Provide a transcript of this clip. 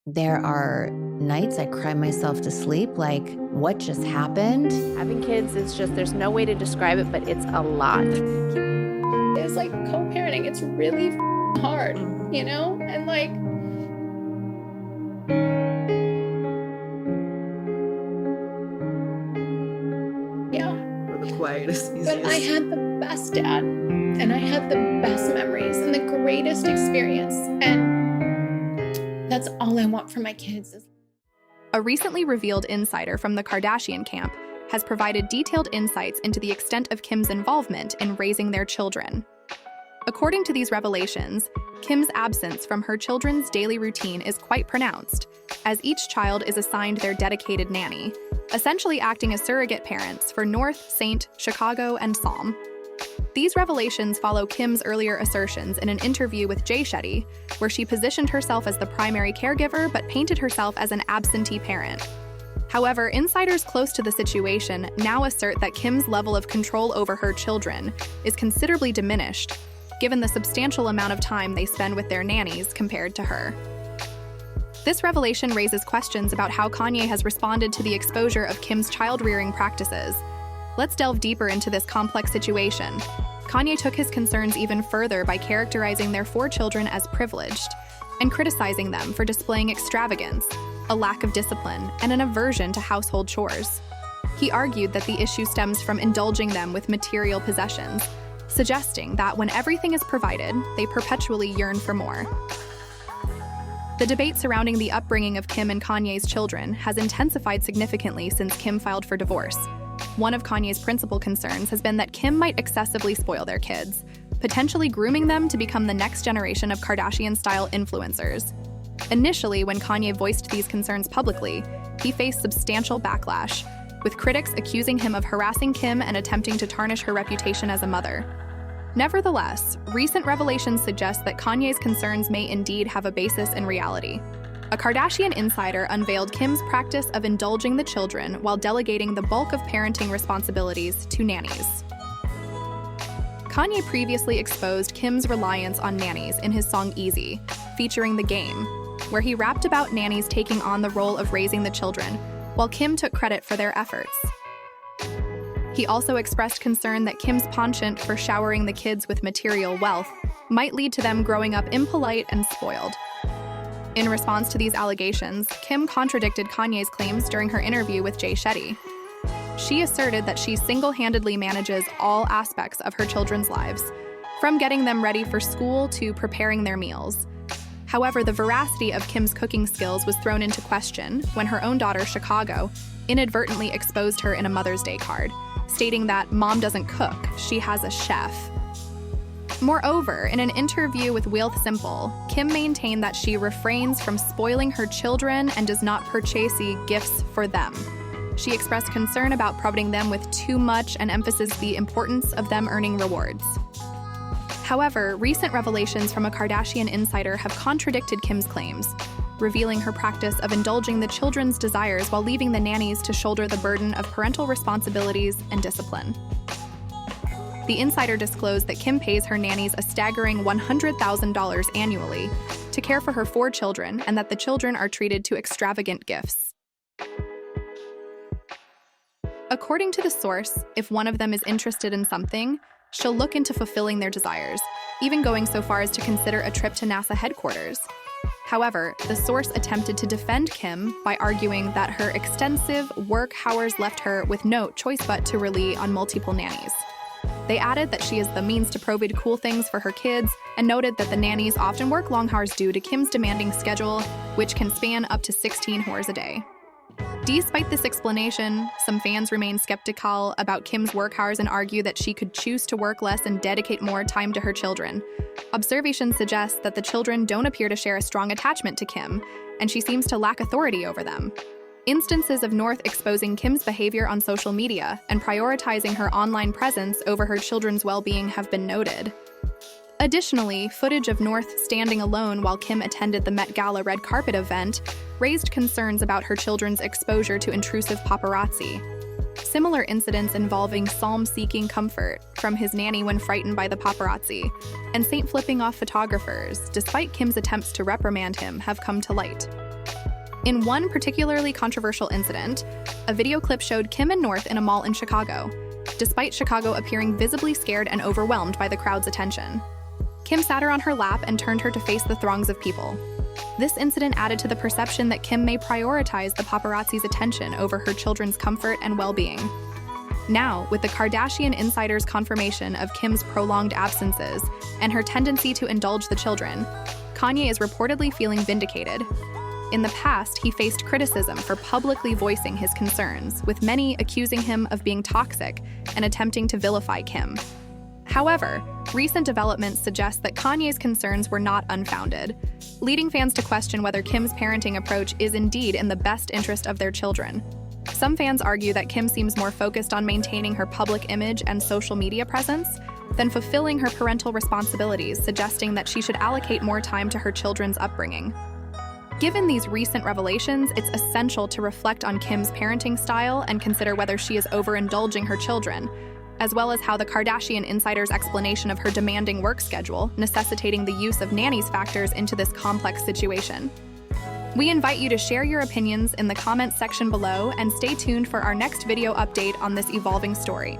There are nights I cry myself to sleep, like, what just happened? Having kids is just, there's no way to describe it, but it's a lot. It's like co-parenting. It's really hard, you know? And like, yeah. Or the quietest, easiest. But I had the best dad, and I had the best memories and the greatest experience. And that's all I want for my kids is. A recently revealed insider from the Kardashian camp has provided detailed insights into the extent of Kim's involvement in raising their children. According to these revelations, Kim's absence from her children's daily routine is quite pronounced, as each child is assigned their dedicated nanny, essentially acting as surrogate parents for North, Saint, Chicago, and Psalm. These revelations follow Kim's earlier assertions in an interview with Jay Shetty, where she positioned herself as the primary caregiver but painted herself as an absentee parent. However, insiders close to the situation now assert that Kim's level of control over her children is considerably diminished, given the substantial amount of time they spend with their nannies compared to her. This revelation raises questions about how Kanye has responded to the exposure of Kim's child-rearing practices. Let's delve deeper into this complex situation. Kanye took his concerns even further by characterizing their 4 children as privileged and criticizing them for displaying extravagance, a lack of discipline, and an aversion to household chores. He argued that the issue stems from indulging them with material possessions, suggesting that when everything is provided, they perpetually yearn for more. The debate surrounding the upbringing of Kim and Kanye's children has intensified significantly since Kim filed for divorce. One of Kanye's principal concerns has been that Kim might excessively spoil their kids, potentially grooming them to become the next generation of Kardashian-style influencers. Initially, when Kanye voiced these concerns publicly, he faced substantial backlash, with critics accusing him of harassing Kim and attempting to tarnish her reputation as a mother. Nevertheless, recent revelations suggest that Kanye's concerns may indeed have a basis in reality. A Kardashian insider unveiled Kim's practice of indulging the children while delegating the bulk of parenting responsibilities to nannies. Kanye previously exposed Kim's reliance on nannies in his song Easy, featuring The Game, where he rapped about nannies taking on the role of raising the children, while Kim took credit for their efforts. He also expressed concern that Kim's penchant for showering the kids with material wealth might lead to them growing up impolite and spoiled. In response to these allegations, Kim contradicted Kanye's claims during her interview with Jay Shetty. She asserted that she single-handedly manages all aspects of her children's lives, from getting them ready for school to preparing their meals. However, the veracity of Kim's cooking skills was thrown into question when her own daughter, Chicago, inadvertently exposed her in a Mother's Day card, stating that mom doesn't cook, she has a chef. Moreover, in an interview with Wealth Simple, Kim maintained that she refrains from spoiling her children and does not purchase gifts for them. She expressed concern about providing them with too much and emphasized the importance of them earning rewards. However, recent revelations from a Kardashian insider have contradicted Kim's claims, revealing her practice of indulging the children's desires while leaving the nannies to shoulder the burden of parental responsibilities and discipline. The insider disclosed that Kim pays her nannies a staggering $100,000 annually to care for her 4 children and that the children are treated to extravagant gifts. According to the source, if one of them is interested in something, she'll look into fulfilling their desires, even going so far as to consider a trip to NASA headquarters. However, the source attempted to defend Kim by arguing that her extensive work hours left her with no choice but to rely on multiple nannies. They added that she is the means to provide cool things for her kids and noted that the nannies often work long hours due to Kim's demanding schedule, which can span up to 16 hours a day. Despite this explanation, some fans remain skeptical about Kim's work hours and argue that she could choose to work less and dedicate more time to her children. Observations suggest that the children don't appear to share a strong attachment to Kim, and she seems to lack authority over them. Instances of North exposing Kim's behavior on social media and prioritizing her online presence over her children's well-being have been noted. Additionally, footage of North standing alone while Kim attended the Met Gala red carpet event raised concerns about her children's exposure to intrusive paparazzi. Similar incidents involving Psalm seeking comfort from his nanny when frightened by the paparazzi, and Saint flipping off photographers, despite Kim's attempts to reprimand him, have come to light. In one particularly controversial incident, a video clip showed Kim and North in a mall in Chicago, despite Chicago appearing visibly scared and overwhelmed by the crowd's attention. Kim sat her on her lap and turned her to face the throngs of people. This incident added to the perception that Kim may prioritize the paparazzi's attention over her children's comfort and well-being. Now, with the Kardashian insider's confirmation of Kim's prolonged absences and her tendency to indulge the children, Kanye is reportedly feeling vindicated. In the past, he faced criticism for publicly voicing his concerns, with many accusing him of being toxic and attempting to vilify Kim. However, recent developments suggest that Kanye's concerns were not unfounded, leading fans to question whether Kim's parenting approach is indeed in the best interest of their children. Some fans argue that Kim seems more focused on maintaining her public image and social media presence than fulfilling her parental responsibilities, suggesting that she should allocate more time to her children's upbringing. Given these recent revelations, it's essential to reflect on Kim's parenting style and consider whether she is overindulging her children, as well as how the Kardashian insider's explanation of her demanding work schedule, necessitating the use of nannies, factors into this complex situation. We invite you to share your opinions in the comments section below and stay tuned for our next video update on this evolving story.